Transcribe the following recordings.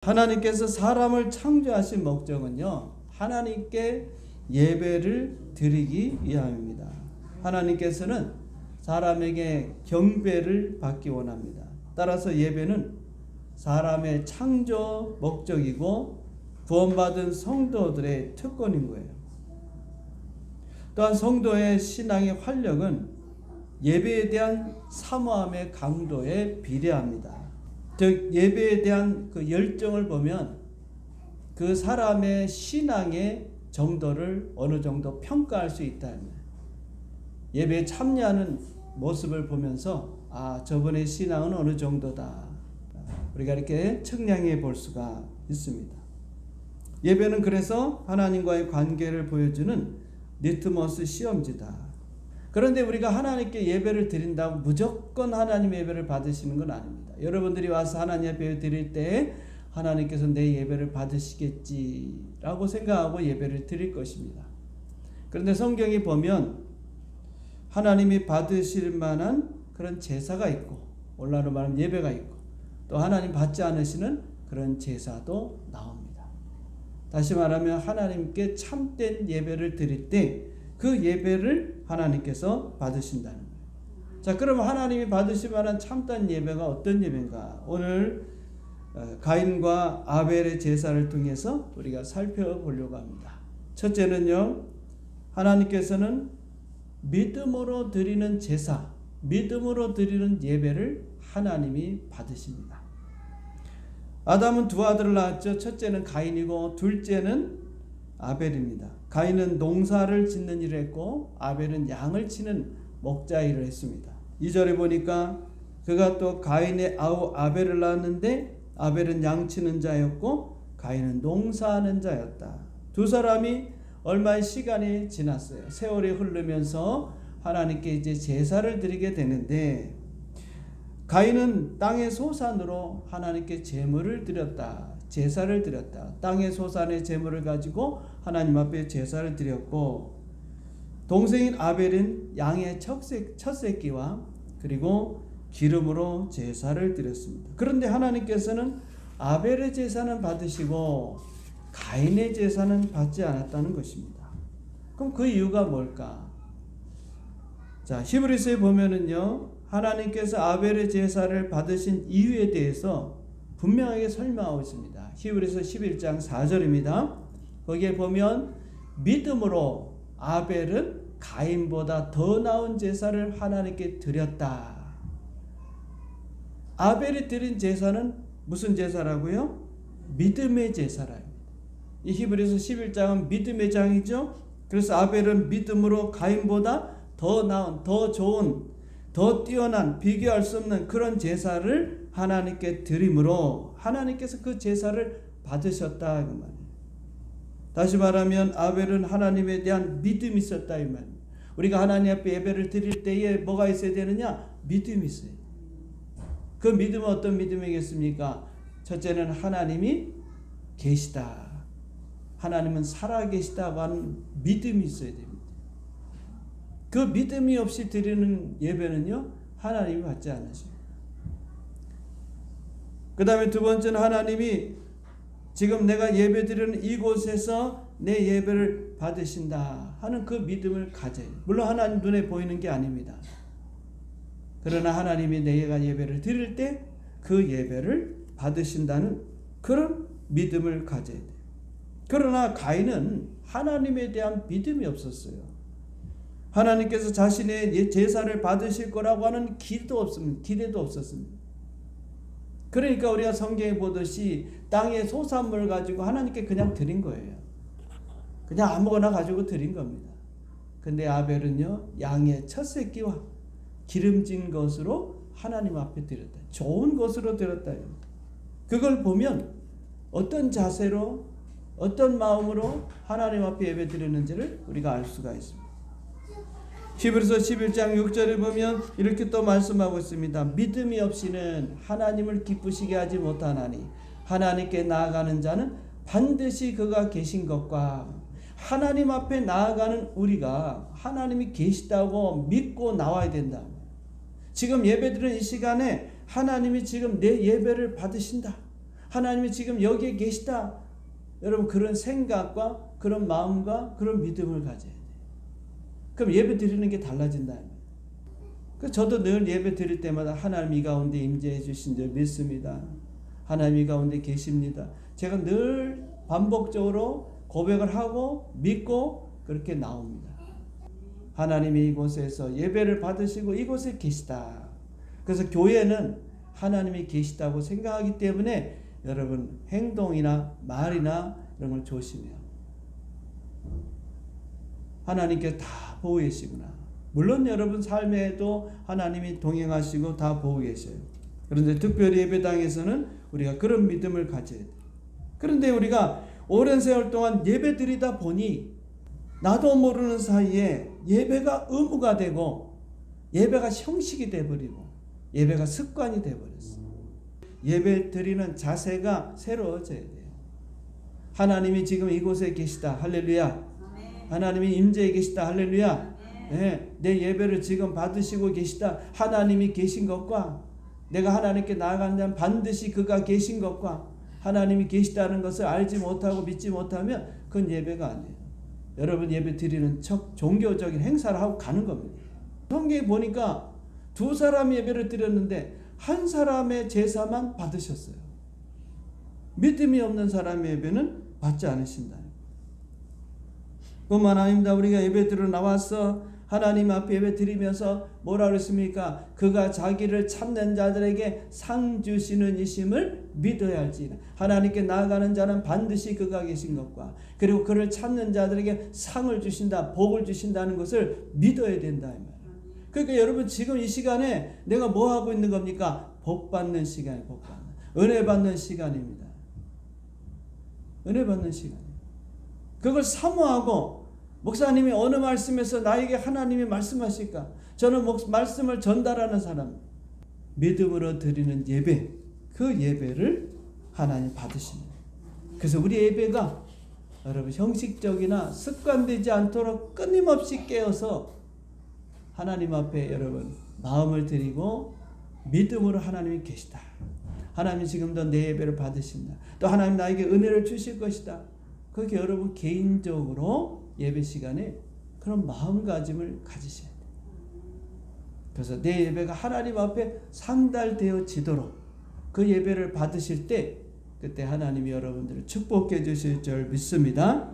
하나님께서 사람을 창조하신 목적은요, 하나님께 예배를 드리기 위함입니다. 하나님께서는 사람에게 경배를 받기 원합니다. 따라서 예배는 사람의 창조 목적이고 구원받은 성도들의 특권인 거예요. 또한 성도의 신앙의 활력은 예배에 대한 사모함의 강도에 비례합니다. 즉 예배에 대한 그 열정을 보면 그 사람의 신앙의 정도를 어느 정도 평가할 수 있다. 예배에 참여하는 모습을 보면서 저분의 신앙은 어느 정도다, 우리가 이렇게 측량해 볼 수가 있습니다. 예배는 그래서 하나님과의 관계를 보여주는 리트머스 시험지다. 그런데 우리가 하나님께 예배를 드린다고 무조건 하나님 예배를 받으시는 건 아닙니다. 여러분들이 와서 하나님 예배 드릴 때 하나님께서 내 예배를 받으시겠지라고 생각하고 예배를 드릴 것입니다. 그런데 성경이 보면 하나님이 받으실 만한 그런 제사가 있고, 오늘날로 말하면 예배가 있고, 또 하나님 받지 않으시는 그런 제사도 나옵니다. 다시 말하면 하나님께 참된 예배를 드릴 때 그 예배를 하나님께서 받으신다는 거예요. 자, 그럼 하나님이 받으실 만한 참된 예배가 어떤 예배인가? 오늘 가인과 아벨의 제사를 통해서 우리가 살펴보려고 합니다. 첫째는요, 하나님께서는 믿음으로 드리는 제사, 믿음으로 드리는 예배를 하나님이 받으십니다. 아담은 두 아들을 낳았죠. 첫째는 가인이고 둘째는 아벨입니다. 가인은 농사를 짓는 일을 했고 아벨은 양을 치는 목자 일을 했습니다. 2절에 보니까 그가 또 가인의 아우 아벨을 낳았는데 아벨은 양 치는 자였고 가인은 농사하는 자였다. 두 사람이 얼마의 시간이 지났어요. 세월이 흐르면서 하나님께 이제 제사를 드리게 되는데, 가인은 땅의 소산으로 하나님께 제물을 드렸다. 제사를 드렸다. 땅의 소산의 제물을 가지고 하나님 앞에 제사를 드렸고, 동생인 아벨은 양의 첫 새끼와 그리고 기름으로 제사를 드렸습니다. 그런데 하나님께서는 아벨의 제사는 받으시고 가인의 제사는 받지 않았다는 것입니다. 그럼 그 이유가 뭘까? 자, 히브리서에 보면은요, 하나님께서 아벨의 제사를 받으신 이유에 대해서 분명하게 설명하고 있습니다. 히브리서 11장 4절입니다. 거기에 보면 믿음으로 아벨은 가인보다 더 나은 제사를 하나님께 드렸다. 아벨이 드린 제사는 무슨 제사라고요? 믿음의 제사라. 이 히브리서 11장은 믿음의 장이죠. 그래서 아벨은 믿음으로 가인보다 더 나은, 더 좋은, 더 뛰어난, 비교할 수 없는 그런 제사를 하나님께 드림으로 하나님께서 그 제사를 받으셨다, 그 말이에요. 다시 말하면 아벨은 하나님에 대한 믿음이 있었다, 이 말이에요. 우리가 하나님 앞에 예배를 드릴 때에 뭐가 있어야 되느냐? 믿음이 있어요. 그 믿음은 어떤 믿음이겠습니까? 첫째는 하나님이 계시다, 하나님은 살아계시다고 하는 믿음이 있어야 됩니다. 그 믿음이 없이 드리는 예배는요, 하나님이 받지 않으셔요. 그 다음에 두 번째는 하나님이 지금 내가 예배 드리는 이곳에서 내 예배를 받으신다 하는 그 믿음을 가져요. 물론 하나님 눈에 보이는 게 아닙니다. 그러나 하나님이 내가 예배를 드릴 때 그 예배를 받으신다는 그런 믿음을 가져야 돼요. 그러나 가인은 하나님에 대한 믿음이 없었어요. 하나님께서 자신의 제사를 받으실 거라고 하는 기대도 없었습니다. 그러니까 우리가 성경에 보듯이 땅의 소산물 가지고 하나님께 그냥 드린 거예요. 그냥 아무거나 가지고 드린 겁니다. 근데 아벨은요, 양의 첫 새끼와 기름진 것으로 하나님 앞에 드렸다. 좋은 것으로 드렸다. 그걸 보면 어떤 자세로, 어떤 마음으로 하나님 앞에 예배 드렸는지를 우리가 알 수가 있습니다. 히브리서 11장 6절에 보면 이렇게 또 말씀하고 있습니다. 믿음이 없이는 하나님을 기쁘시게 하지 못하나니 하나님께 나아가는 자는 반드시 그가 계신 것과, 하나님 앞에 나아가는 우리가 하나님이 계시다고 믿고 나와야 된다. 지금 예배드리는 이 시간에 하나님이 지금 내 예배를 받으신다, 하나님이 지금 여기에 계시다. 여러분 그런 생각과 그런 마음과 그런 믿음을 가져야 돼요. 그럼 예배 드리는 게 달라진다. 저도 늘 예배 드릴 때마다 하나님 이 가운데 임재해 주신 줄 믿습니다. 하나님 이 가운데 계십니다. 제가 늘 반복적으로 고백을 하고 믿고 그렇게 나옵니다. 하나님이 이곳에서 예배를 받으시고 이곳에 계시다. 그래서 교회는 하나님이 계시다고 생각하기 때문에 여러분 행동이나 말이나 이런 걸 조심해요. 하나님께서 다 보고 계시구나. 물론 여러분 삶에도 하나님이 동행하시고 다 보고 계셔요. 그런데 특별히 예배당에서는 우리가 그런 믿음을 가져야 돼요. 그런데 우리가 오랜 세월 동안 예배 드리다 보니 나도 모르는 사이에 예배가 의무가 되고 예배가 형식이 돼버리고 예배가 습관이 돼버렸어요. 예배 드리는 자세가 새로워져야 돼요. 하나님이 지금 이곳에 계시다. 할렐루야. 하나님이 임재해 계시다. 할렐루야. 네, 내 예배를 지금 받으시고 계시다. 하나님이 계신 것과 내가 하나님께 나아간다면 반드시 그가 계신 것과 하나님이 계시다는 것을 알지 못하고 믿지 못하면 그건 예배가 아니에요. 여러분 예배 드리는 척 종교적인 행사를 하고 가는 겁니다. 성경에 보니까 두 사람 예배를 드렸는데 한 사람의 제사만 받으셨어요. 믿음이 없는 사람의 예배는 받지 않으신다. 뿐만 아닙니다. 우리가 예배 드리러 나와서 하나님 앞에 예배 드리면서 뭐라 그랬습니까? 그가 자기를 찾는 자들에게 상 주시는 이심을 믿어야 할지니라. 하나님께 나아가는 자는 반드시 그가 계신 것과 그리고 그를 찾는 자들에게 상을 주신다, 복을 주신다는 것을 믿어야 된다 이 말이에요. 그러니까 여러분 지금 이 시간에 내가 뭐 하고 있는 겁니까? 복 받는 시간이 복 받는 은혜 받는 시간입니다. 은혜 받는 시간이에요. 그걸 사모하고 목사님이 어느 말씀에서 나에게 하나님이 말씀하실까? 저는 말씀을 전달하는 사람. 믿음으로 드리는 예배, 그 예배를 하나님 받으십니다. 그래서 우리 예배가 여러분 형식적이나 습관되지 않도록 끊임없이 깨어서 하나님 앞에 여러분 마음을 드리고 믿음으로 하나님이 계시다. 하나님이 지금도 내 예배를 받으신다. 또 하나님 나에게 은혜를 주실 것이다. 그렇게 여러분 개인적으로 예배 시간에 그런 마음가짐을 가지셔야 돼요. 그래서 내 예배가 하나님 앞에 상달되어지도록 그 예배를 받으실 때 그때 하나님이 여러분들을 축복해 주실 줄 믿습니다.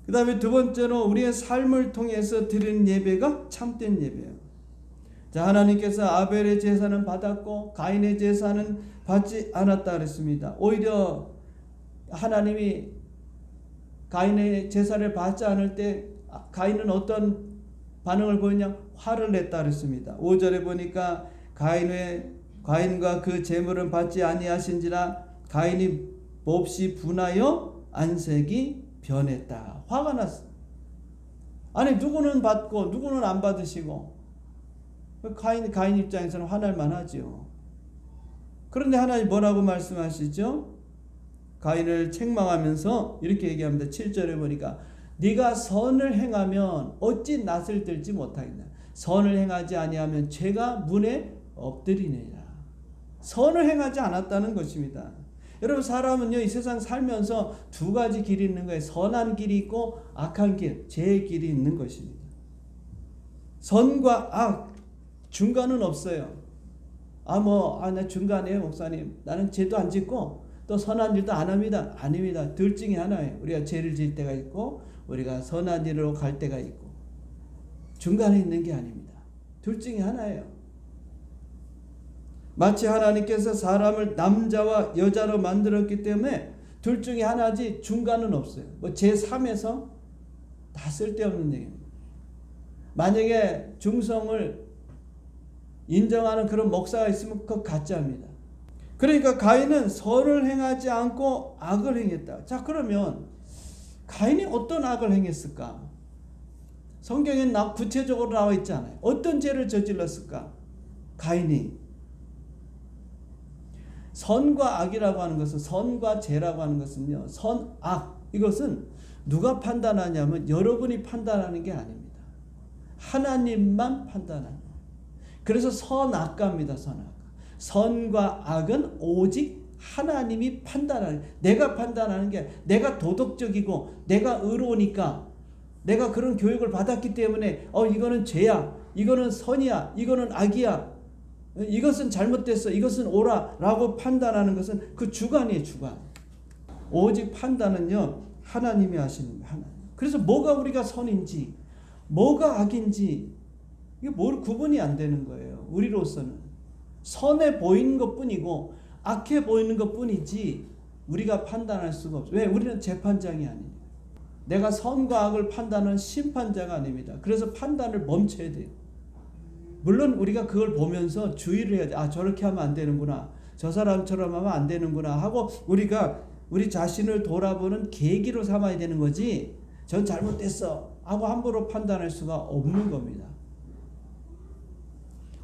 그 다음에 두 번째로 우리의 삶을 통해서 드리는 예배가 참된 예배예요. 자, 하나님께서 아벨의 제사는 받았고 가인의 제사는 받지 않았다 그랬습니다. 오히려 하나님이 가인의 제사를 받지 않을 때 가인은 어떤 반응을 보이냐? 화를 냈다 그랬습니다. 5절에 보니까 가인과 그 제물은 받지 아니하신지라 가인이 몹시 분하여 안색이 변했다. 화가 났어. 아니 누구는 받고 누구는 안 받으시고 가인 입장에서는 화날 만하죠. 그런데 하나님 뭐라고 말씀하시죠? 가인을 책망하면서 이렇게 얘기합니다. 7절에 보니까 네가 선을 행하면 어찌 낯을 들지 못하겠나. 선을 행하지 아니하면 죄가 문에 엎드리느니라. 선을 행하지 않았다는 것입니다. 여러분 사람은요 이 세상 살면서 두 가지 길이 있는 거예요. 선한 길이 있고 악한 길, 죄의 길이 있는 것입니다. 선과 악 중간은 없어요. 나 중간이에요 목사님. 나는 죄도 안 짓고 또 선한 일도 안 합니다. 아닙니다. 둘 중에 하나예요. 우리가 죄를 지을 때가 있고 우리가 선한 일로 갈 때가 있고 중간에 있는 게 아닙니다. 둘 중에 하나예요. 마치 하나님께서 사람을 남자와 여자로 만들었기 때문에 둘 중에 하나지 중간은 없어요. 제3에서 다 쓸데없는 얘기입니다. 만약에 중성을 인정하는 그런 목사가 있으면 그거 가짜입니다. 그러니까 가인은 선을 행하지 않고 악을 행했다. 자, 그러면 가인이 어떤 악을 행했을까? 성경에 구체적으로 나와 있잖아요. 어떤 죄를 저질렀을까? 가인이. 선과 악이라고 하는 것은 선과 죄라고 하는 것은요. 선, 악 이것은 누가 판단하냐면 여러분이 판단하는 게 아닙니다. 하나님만 판단하는 거예요. 그래서 선악가입니다. 선악가. 선과 악은 오직 하나님이 판단하는, 내가 판단하는 게 내가 도덕적이고 내가 의로우니까 내가 그런 교육을 받았기 때문에 이거는 죄야, 이거는 선이야, 이거는 악이야, 이것은 잘못됐어, 이것은 옳아 라고 판단하는 것은 그 주관이에요. 주관. 오직 판단은요 하나님이 하시는 거예요. 하나님. 그래서 뭐가 우리가 선인지 뭐가 악인지 이게 뭘 구분이 안 되는 거예요. 우리로서는 선해 보이는 것뿐이고 악해 보이는 것뿐이지 우리가 판단할 수가 없어요. 왜? 우리는 재판장이 아니에요. 내가 선과 악을 판단하는 심판자가 아닙니다. 그래서 판단을 멈춰야 돼요. 물론 우리가 그걸 보면서 주의를 해야 돼. 아, 저렇게 하면 안 되는구나, 저 사람처럼 하면 안 되는구나 하고 우리가 우리 자신을 돌아보는 계기로 삼아야 되는 거지, 전 잘못됐어 하고 함부로 판단할 수가 없는 겁니다.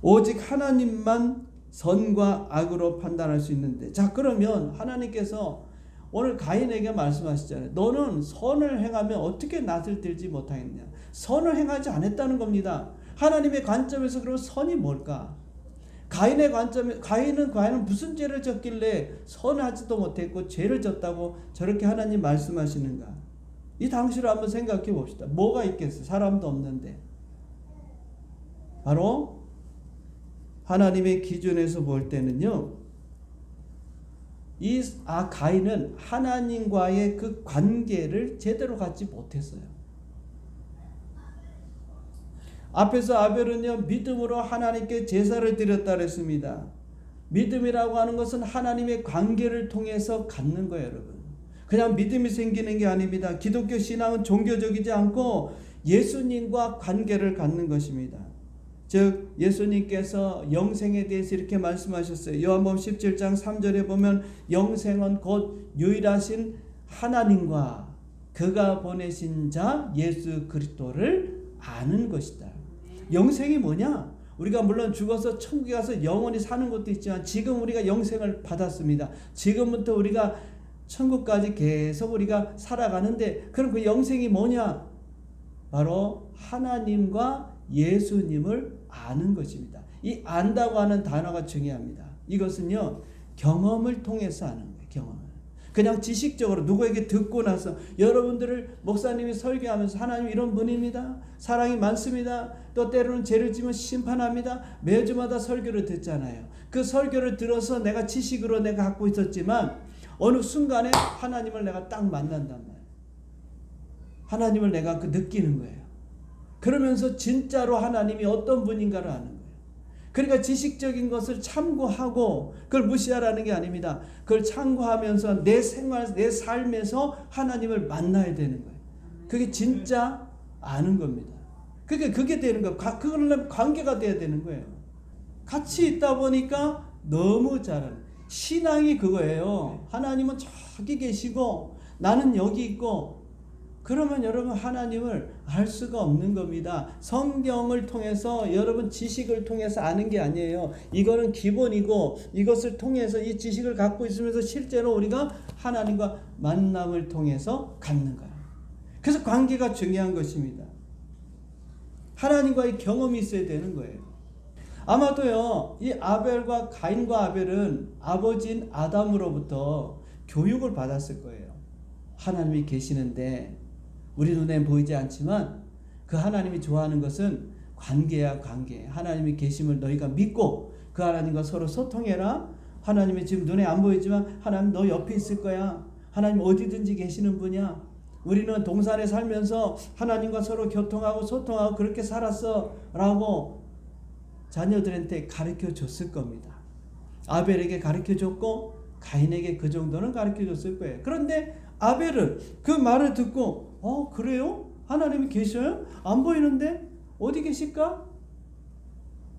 오직 하나님만 선과 악으로 판단할 수 있는데, 자 그러면 하나님께서 오늘 가인에게 말씀하시잖아요. 너는 선을 행하면 어떻게 낯을 들지 못하겠냐. 선을 행하지 않았다는 겁니다. 하나님의 관점에서 그러면 선이 뭘까? 가인의 관점에 가인은 무슨 죄를 졌길래 선하지도 못했고 죄를 졌다고 저렇게 하나님 말씀하시는가? 이 당시를 한번 생각해 봅시다. 뭐가 있겠어요? 사람도 없는데. 바로 하나님의 기준에서 볼 때는요, 가인은 하나님과의 그 관계를 제대로 갖지 못했어요. 앞에서 아벨은요 믿음으로 하나님께 제사를 드렸다 그랬습니다. 믿음이라고 하는 것은 하나님의 관계를 통해서 갖는 거예요, 여러분. 그냥 믿음이 생기는 게 아닙니다. 기독교 신앙은 종교적이지 않고 예수님과 관계를 갖는 것입니다. 즉 예수님께서 영생에 대해서 이렇게 말씀하셨어요. 요한복음 17장 3절에 보면 영생은 곧 유일하신 하나님과 그가 보내신 자 예수 그리스도를 아는 것이다. 영생이 뭐냐? 우리가 물론 죽어서 천국에 가서 영원히 사는 것도 있지만 지금 우리가 영생을 받았습니다. 지금부터 우리가 천국까지 계속 우리가 살아가는데, 그럼 그 영생이 뭐냐? 바로 하나님과 예수님을 아는 것입니다. 이 안다고 하는 단어가 중요합니다. 이것은요 경험을 통해서 아는 거예요. 경험을. 그냥 지식적으로 누구에게 듣고 나서, 여러분들을 목사님이 설교하면서 하나님 이런 분입니다, 사랑이 많습니다, 또 때로는 죄를 지면 심판합니다, 매주마다 설교를 듣잖아요. 그 설교를 들어서 내가 지식으로 내가 갖고 있었지만 어느 순간에 하나님을 내가 딱 만난단 말이에요. 하나님을 내가 느끼는 거예요. 그러면서 진짜로 하나님이 어떤 분인가를 아는 거예요. 그러니까 지식적인 것을 참고하고 그걸 무시하라는 게 아닙니다. 그걸 참고하면서 내 생활, 내 삶에서 하나님을 만나야 되는 거예요. 그게 진짜 아는 겁니다. 그게 되는 거예요. 그걸로 관계가 돼야 되는 거예요. 같이 있다 보니까 너무 잘하는. 신앙이 그거예요. 하나님은 저기 계시고 나는 여기 있고, 그러면 여러분 하나님을 알 수가 없는 겁니다. 성경을 통해서, 여러분 지식을 통해서 아는 게 아니에요. 이거는 기본이고 이것을 통해서 이 지식을 갖고 있으면서 실제로 우리가 하나님과 만남을 통해서 갖는 거예요. 그래서 관계가 중요한 것입니다. 하나님과의 경험이 있어야 되는 거예요. 아마도요 이 아벨과 가인과 아벨은 아버지인 아담으로부터 교육을 받았을 거예요. 하나님이 계시는데 우리 눈에 보이지 않지만 그 하나님이 좋아하는 것은 관계야, 관계. 하나님이 계심을 너희가 믿고 그 하나님과 서로 소통해라. 하나님이 지금 눈에 안 보이지만 하나님 너 옆에 있을 거야. 하나님 어디든지 계시는 분이야. 우리는 동산에 살면서 하나님과 서로 교통하고 소통하고 그렇게 살았어 라고 자녀들한테 가르쳐 줬을 겁니다. 아벨에게 가르쳐 줬고 가인에게 그 정도는 가르쳐 줬을 거예요. 그런데 아벨은 그 말을 듣고 그래요? 하나님이 계셔요? 안 보이는데? 어디 계실까?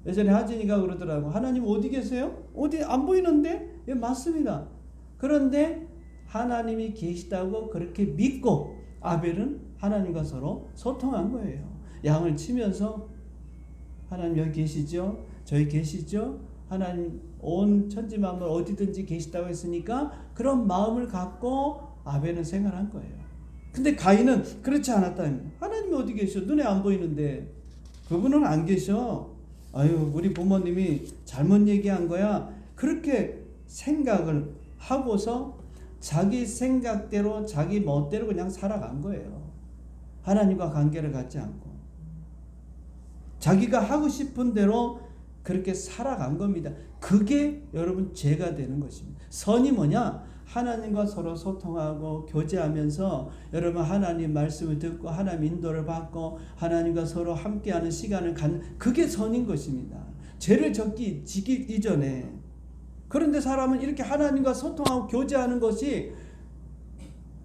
예전에 하진이가 그러더라고. 하나님 어디 계세요? 어디 안 보이는데? 예, 맞습니다. 그런데 하나님이 계시다고 그렇게 믿고 아벨은 하나님과 서로 소통한 거예요. 양을 치면서 하나님 여기 계시죠? 저기 계시죠? 하나님 온 천지만물 어디든지 계시다고 했으니까 그런 마음을 갖고 아벨은 생활한 거예요. 근데 가인은 그렇지 않았다. 하나님이 어디 계셔? 눈에 안 보이는데. 그분은 안 계셔. 아유, 우리 부모님이 잘못 얘기한 거야. 그렇게 생각을 하고서 자기 생각대로 자기 멋대로 그냥 살아간 거예요. 하나님과 관계를 갖지 않고 자기가 하고 싶은 대로 그렇게 살아간 겁니다. 그게 여러분 죄가 되는 것입니다. 선이 뭐냐? 하나님과 서로 소통하고 교제하면서 여러분 하나님 말씀을 듣고 하나님 인도를 받고 하나님과 서로 함께하는 시간을 갖는 그게 선인 것입니다. 죄를 지기 이전에. 그런데 사람은 이렇게 하나님과 소통하고 교제하는 것이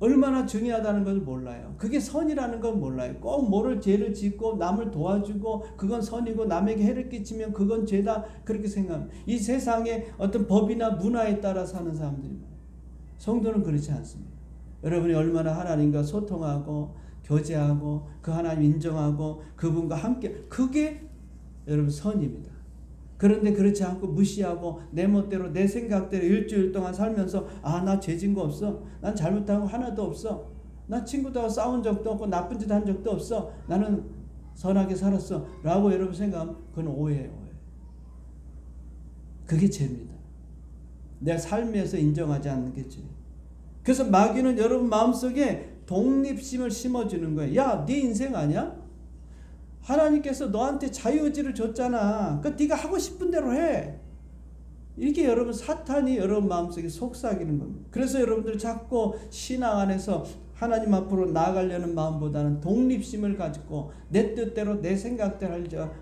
얼마나 중요하다는 것을 몰라요. 그게 선이라는 건 몰라요. 꼭 뭐를 죄를 짓고 남을 도와주고 그건 선이고 남에게 해를 끼치면 그건 죄다 그렇게 생각합니다. 이 세상의 어떤 법이나 문화에 따라 사는 사람들이 많아요. 성도는 그렇지 않습니다. 여러분이 얼마나 하나님과 소통하고 교제하고 그 하나님 인정하고 그분과 함께 그게 여러분 선입니다. 그런데 그렇지 않고 무시하고 내 멋대로 내 생각대로 일주일 동안 살면서 나 죄진 거 없어. 난 잘못한 거 하나도 없어. 난 친구들하고 싸운 적도 없고 나쁜 짓 한 적도 없어. 나는 선하게 살았어. 라고 여러분 생각하면 그건 오해예요. 오해. 그게 죄입니다. 내 삶에서 인정하지 않는 게 죄. 그래서 마귀는 여러분 마음속에 독립심을 심어주는 거예요. 야, 네 인생 아니야? 하나님께서 너한테 자유의지를 줬잖아. 그러니까 네가 하고 싶은 대로 해. 이게 여러분 사탄이 여러분 마음속에 속삭이는 겁니다. 그래서 여러분들 자꾸 신앙 안에서 하나님 앞으로 나아가려는 마음보다는 독립심을 가지고 내 뜻대로 내 생각대로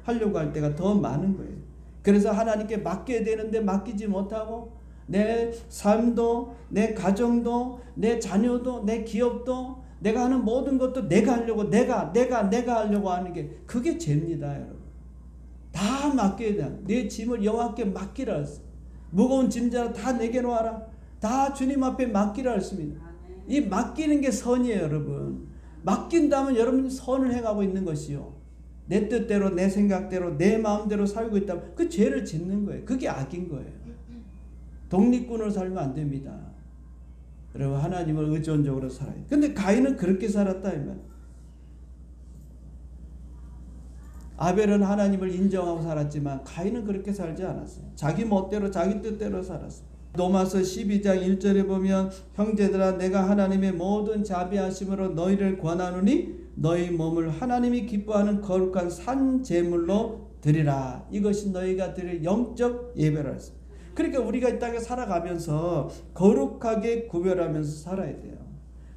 하려고 할 때가 더 많은 거예요. 그래서 하나님께 맡겨야 되는데 맡기지 못하고 내 삶도 내 가정도 내 자녀도 내 기업도 내가 하는 모든 것도 내가 하려고 내가 하려고 하는 게 그게 죄입니다. 여러분. 다 맡겨야 돼. 내 짐을 여호와께 맡기라 했어. 무거운 짐자라 다 내게 놓아라. 다 주님 앞에 맡기라 했습니다. 이 맡기는 게 선이에요. 여러분. 맡긴다면 여러분이 선을 행하고 있는 것이요. 내 뜻대로 내 생각대로 내 마음대로 살고 있다면 그 죄를 짓는 거예요. 그게 악인 거예요. 독립군으로 살면 안 됩니다. 여러분 하나님을 의존적으로 살아요. 근데 가인은 그렇게 살았다 이면 아벨은 하나님을 인정하고 살았지만 가인은 그렇게 살지 않았어요. 자기 멋대로 자기 뜻대로 살았어요. 로마서 12장 1절에 보면 형제들아 내가 하나님의 모든 자비하심으로 너희를 권하노니 너희 몸을 하나님이 기뻐하는 거룩한 산 제물로 드리라. 이것이 너희가 드릴 영적 예배라 했습니다. 그러니까 우리가 이 땅에 살아가면서 거룩하게 구별하면서 살아야 돼요.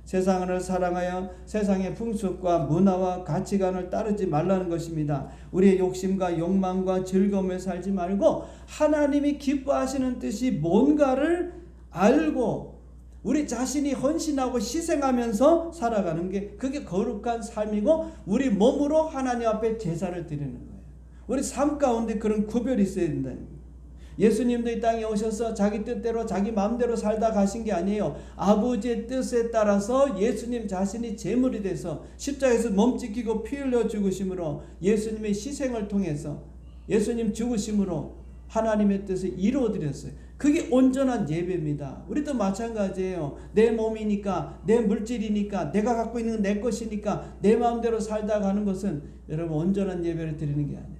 세상을 사랑하여 세상의 풍습과 문화와 가치관을 따르지 말라는 것입니다. 우리의 욕심과 욕망과 즐거움에 살지 말고 하나님이 기뻐하시는 뜻이 뭔가를 알고 우리 자신이 헌신하고 희생하면서 살아가는 게 그게 거룩한 삶이고 우리 몸으로 하나님 앞에 제사를 드리는 거예요. 우리 삶 가운데 그런 구별이 있어야 된다는 거예요. 예수님도 이 땅에 오셔서 자기 뜻대로 자기 마음대로 살다 가신 게 아니에요. 아버지의 뜻에 따라서 예수님 자신이 제물이 돼서 십자가에서 몸찢기고 피 흘려 죽으심으로 예수님의 희생을 통해서 예수님 죽으심으로 하나님의 뜻을 이루어드렸어요. 그게 온전한 예배입니다. 우리도 마찬가지예요. 내 몸이니까 내 물질이니까 내가 갖고 있는 내 것이니까 내 마음대로 살다 가는 것은 여러분 온전한 예배를 드리는 게 아니에요.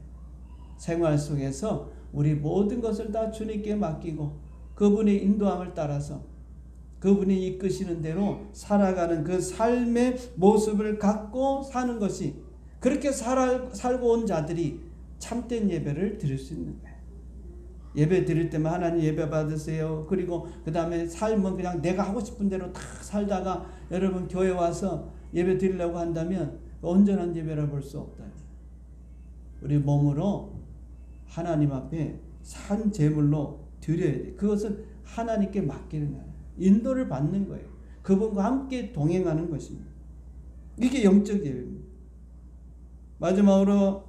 생활 속에서 우리 모든 것을 다 주님께 맡기고 그분의 인도함을 따라서 그분이 이끄시는 대로 살아가는 그 삶의 모습을 갖고 사는 것이 그렇게 살고 온 자들이 참된 예배를 드릴 수 있는 거예요. 예배 드릴 때만 하나님 예배 받으세요. 그리고 그 다음에 삶은 그냥 내가 하고 싶은 대로 다 살다가 여러분 교회 와서 예배 드리려고 한다면 온전한 예배라 볼 수 없다. 우리 몸으로 하나님 앞에 산 제물로 드려야 돼. 그것은 하나님께 맡기는 거예요. 인도를 받는 거예요. 그분과 함께 동행하는 것입니다. 이게 영적 예배입니다. 마지막으로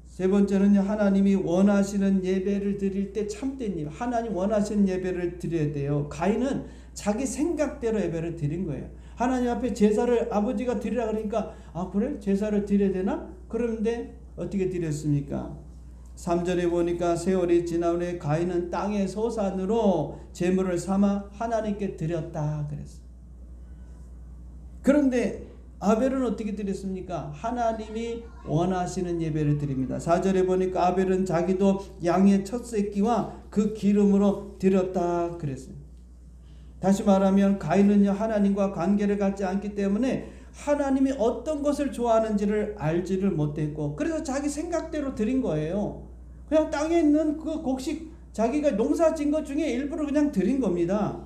세 번째는요. 하나님이 원하시는 예배를 드릴 때 참된 예배. 하나님 원하시는 예배를 드려야 돼요. 가인은 자기 생각대로 예배를 드린 거예요. 하나님 앞에 제사를 아버지가 드리라 그러니까 그래? 제사를 드려야 되나? 그런데 어떻게 드렸습니까? 3절에 보니까 세월이 지난 후에 가인은 땅의 소산으로 제물을 삼아 하나님께 드렸다 그랬어요. 그런데 아벨은 어떻게 드렸습니까? 하나님이 원하시는 예배를 드립니다. 4절에 보니까 아벨은 자기도 양의 첫 새끼와 그 기름으로 드렸다 그랬어요. 다시 말하면 가인은요 하나님과 관계를 갖지 않기 때문에 하나님이 어떤 것을 좋아하는지를 알지를 못했고 그래서 자기 생각대로 드린 거예요. 그냥 땅에 있는 그 곡식 자기가 농사 지은 것 중에 일부를 그냥 드린 겁니다.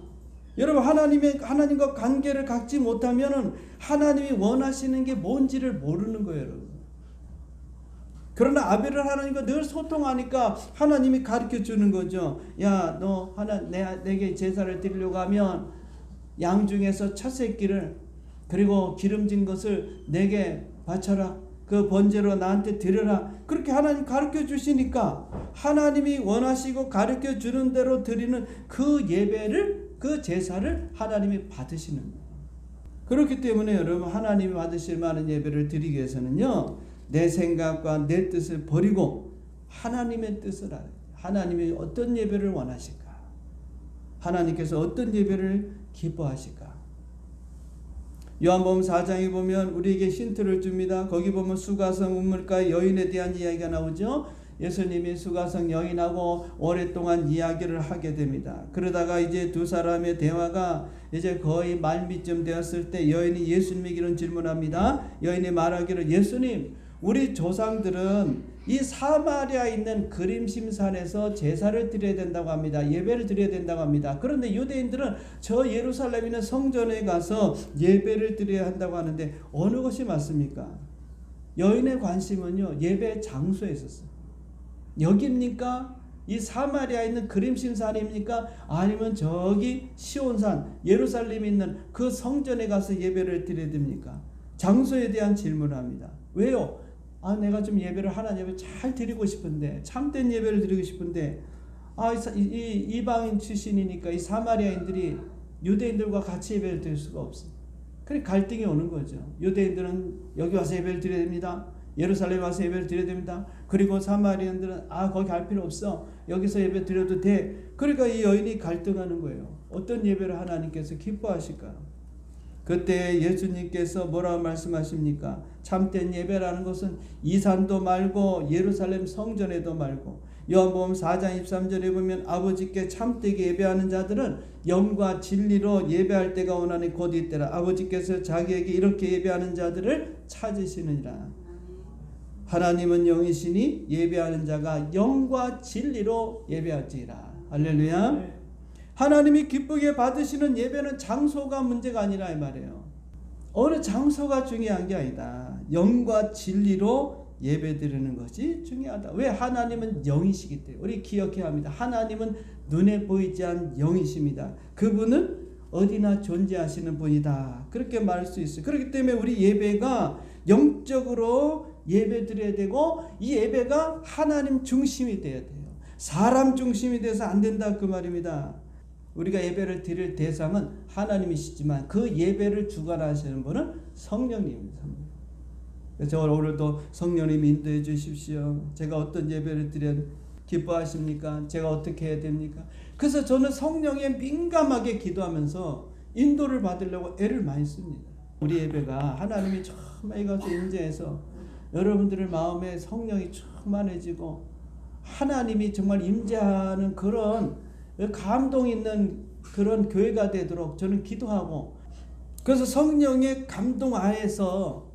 여러분 하나님과 관계를 갖지 못하면은 하나님이 원하시는 게 뭔지를 모르는 거예요, 여러분. 그러나 아벨은 하나님과 늘 소통하니까 하나님이 가르쳐 주는 거죠. 야, 너 내게 제사를 드리려고 하면 양 중에서 첫 새끼를 그리고 기름진 것을 내게 바쳐라. 그 번제로 나한테 드려라. 그렇게 하나님 가르쳐 주시니까 하나님이 원하시고 가르쳐 주는 대로 드리는 그 예배를 그 제사를 하나님이 받으시는 거예요. 그렇기 때문에 여러분 하나님이 받으실 만한 예배를 드리기 위해서는요. 내 생각과 내 뜻을 버리고 하나님의 뜻을 알아요. 하나님이 어떤 예배를 원하실까? 하나님께서 어떤 예배를 기뻐하실까? 요한복음 4장에 보면 우리에게 힌트를 줍니다. 거기 보면 수가성 우물가의 여인에 대한 이야기가 나오죠. 예수님이 수가성 여인하고 오랫동안 이야기를 하게 됩니다. 그러다가 이제 두 사람의 대화가 이제 거의 말미쯤 되었을 때 여인이 예수님에게 이런 질문합니다. 여인이 말하기를 예수님 우리 조상들은 이 사마리아에 있는 그림심산에서 제사를 드려야 된다고 합니다. 예배를 드려야 된다고 합니다. 그런데 유대인들은 저 예루살렘에 있는 성전에 가서 예배를 드려야 한다고 하는데 어느 것이 맞습니까? 여인의 관심은요 예배 장소에 있었어요. 여기입니까? 이 사마리아에 있는 그림심산입니까? 아니면 저기 시온산 예루살렘에 있는 그 성전에 가서 예배를 드려야 됩니까? 장소에 대한 질문을 합니다. 왜요? 내가 좀 예배를 하나님 예배 잘 드리고 싶은데 참된 예배를 드리고 싶은데 이 이방인 출신이니까 이 사마리아인들이 유대인들과 같이 예배를 드릴 수가 없어요. 그래 갈등이 오는 거죠. 유대인들은 여기 와서 예배를 드려야 됩니다. 예루살렘 와서 예배를 드려야 됩니다. 그리고 사마리아인들은 거기 갈 필요 없어. 여기서 예배 드려도 돼. 그러니까 이 여인이 갈등하는 거예요. 어떤 예배를 하나님께서 기뻐하실까요? 그때 예수님께서 뭐라고 말씀하십니까? 참된 예배라는 것은 이 산도 말고 예루살렘 성전에도 말고 요한복음 4장 23절에 보면 아버지께 참되게 예배하는 자들은 영과 진리로 예배할 때가 오나니 곧 이때라. 아버지께서 자기에게 이렇게 예배하는 자들을 찾으시느니라. 하나님은 영이시니 예배하는 자가 영과 진리로 예배할지라. 할렐루야. 네. 하나님이 기쁘게 받으시는 예배는 장소가 문제가 아니라 이 말이에요. 어느 장소가 중요한 게 아니다. 영과 진리로 예배드리는 것이 중요하다. 왜? 하나님은 영이시기 때문에. 우리 기억해야 합니다. 하나님은 눈에 보이지 않는 영이십니다. 그분은 어디나 존재하시는 분이다. 그렇게 말할 수 있어요. 그렇기 때문에 우리 예배가 영적으로 예배드려야 되고 이 예배가 하나님 중심이 돼야 돼요. 사람 중심이 돼서 안 된다 그 말입니다. 우리가 예배를 드릴 대상은 하나님이시지만 그 예배를 주관하시는 분은 성령님입니다. 그래서 오늘도 성령님 인도해 주십시오. 제가 어떤 예배를 드려 기뻐하십니까? 제가 어떻게 해야 됩니까? 그래서 저는 성령에 민감하게 기도하면서 인도를 받으려고 애를 많이 씁니다. 우리 예배가 하나님이 정말 가서 임재해서 여러분들의 마음에 성령이 충만해지고 하나님이 정말 임재하는 그런 감동 있는 그런 교회가 되도록 저는 기도하고 그래서 성령의 감동 하에서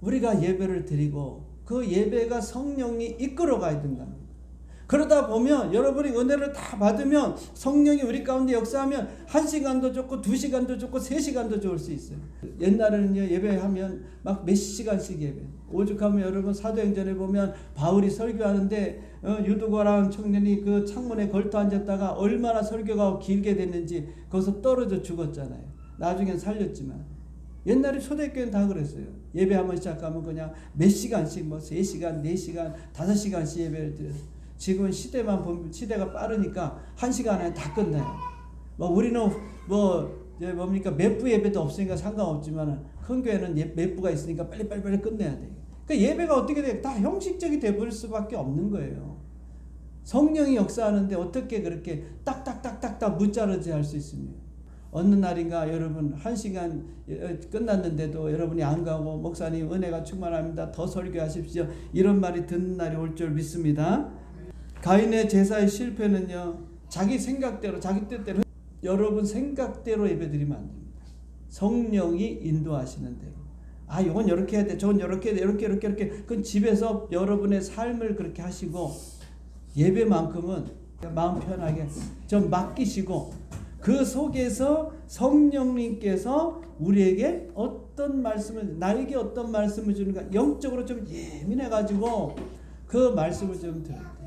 우리가 예배를 드리고 그 예배가 성령이 이끌어가야 된다. 그러다 보면 여러분이 은혜를 다 받으면 성령이 우리 가운데 역사하면 1시간도 좋고 2시간도 좋고 3시간도 좋을 수 있어요. 옛날에는요 예배하면 막 몇 시간씩 예배. 오죽하면 여러분 사도행전에 보면 바울이 설교하는데 유두거라는 청년이 그 창문에 걸터 앉았다가 얼마나 설교가 길게 됐는지 거기서 떨어져 죽었잖아요. 나중엔 살렸지만 옛날에 초대교회는 다 그랬어요. 예배 한번 시작하면 그냥 몇 시간씩 3시간, 4시간, 5시간씩 예배를 드렸어요. 지금은 시대만 보면 시대가 빠르니까 1시간 안에 다 끝나요. 우리는 뭡니까 몇 부 예배도 없으니까 상관없지만 큰 교회는 몇 부가 있으니까 빨리 끝내야 돼요. 그러니까 예배가 어떻게 돼요? 다 형식적이 돼버릴 수밖에 없는 거예요. 성령이 역사하는데 어떻게 그렇게 딱딱딱딱딱 무자르지 할 수 있습니까? 어느 날인가 여러분 1시간 끝났는데도 여러분이 안 가고 목사님 은혜가 충만합니다. 더 설교하십시오. 이런 말이 듣는 날이 올 줄 믿습니다. 가인의 제사의 실패는요 자기 생각대로 자기 뜻대로 여러분 생각대로 예배드리면 안 됩니다. 성령이 인도하시는 대로. 아, 이건 이렇게 해야 돼. 저건 이렇게 해야 돼. 이렇게. 그건 집에서 여러분의 삶을 그렇게 하시고 예배만큼은 마음 편하게 좀 맡기시고 그 속에서 성령님께서 우리에게 어떤 말씀을 나에게 어떤 말씀을 주는가 영적으로 좀 예민해 가지고 그 말씀을 좀 들어요.